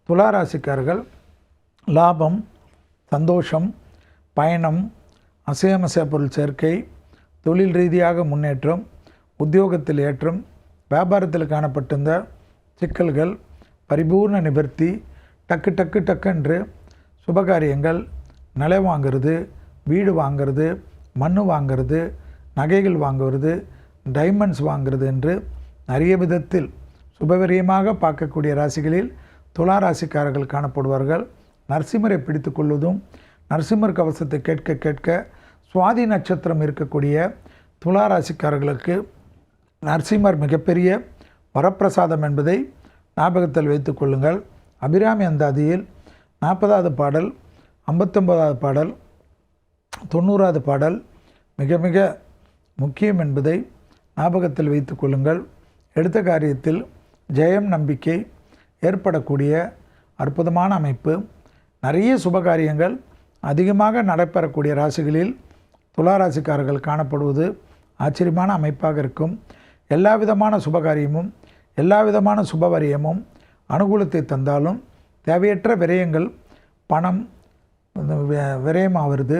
துலா ராசிக்காரர்கள் லாபம், சந்தோஷம், பயணம், அசையமசைய பொருள் சேர்க்கை, தொழில் ரீதியாக முன்னேற்றம், உத்தியோகத்தில் ஏற்றம், வியாபாரத்தில் காணப்பட்டிருந்த சிக்கல்கள் பரிபூர்ண நிவர்த்தி, டக்கு டக்கு டக்குன்று சுபகாரியங்கள், நிலம் வாங்கிறது, வீடு வாங்கிறது, மண் வாங்கிறது, நகைகள் வாங்குவது, டைமண்ட்ஸ் வாங்கிறது என்று நிறைய விதத்தில் சுபவிரியமாக பார்க்கக்கூடிய ராசிகளில் துலா ராசிக்காரர்கள் காணப்படுவார்கள். நரசிம்மரை பிடித்து கொள்வதும், நரசிம்மர் கவசத்தை கேட்க கேட்க சுவாதி நட்சத்திரம் இருக்கக்கூடிய துலா ராசிக்காரர்களுக்கு நரசிம்மர் மிகப்பெரிய வரப்பிரசாதம் என்பதை ஞாபகத்தில் வைத்து கொள்ளுங்கள். அபிராமி அந்தாதியில் 40வது பாடல், 59வது பாடல், 90வது பாடல் மிக மிக முக்கியம் என்பதை ஞாபகத்தில் வைத்து கொள்ளுங்கள். எடுத்த காரியத்தில் ஜெயம், நம்பிக்கை ஏற்படக்கூடிய அற்புதமான அமைப்பு. நிறைய சுபகாரியங்கள் அதிகமாக நடைபெறக்கூடிய ராசிகளில் துலா ராசிக்காரர்கள் காணப்படுவது ஆச்சரியமான அமைப்பாக இருக்கும். எல்லா விதமான சுபகாரியமும் எல்லா விதமான சுபவரியமும் அனுகூலத்தை தந்தாலும் தேவையற்ற விரயங்கள், பணம் விரயமாகிறது,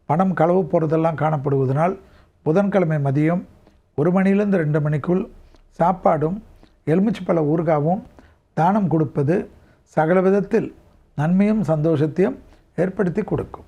பணம் களவு போகிறதெல்லாம் காணப்படுவதனால் புதன்கிழமை மதியம் 1 மணியிலிருந்து 2 மணிக்குள் சாப்பாடும் எலுமிச்சைப்பழ ஊறுகாவும் தானம் கொடுப்பது சகல விதத்தில் நன்மையும் சந்தோஷத்தையும் ஏற்படுத்தி கொடுக்கும்.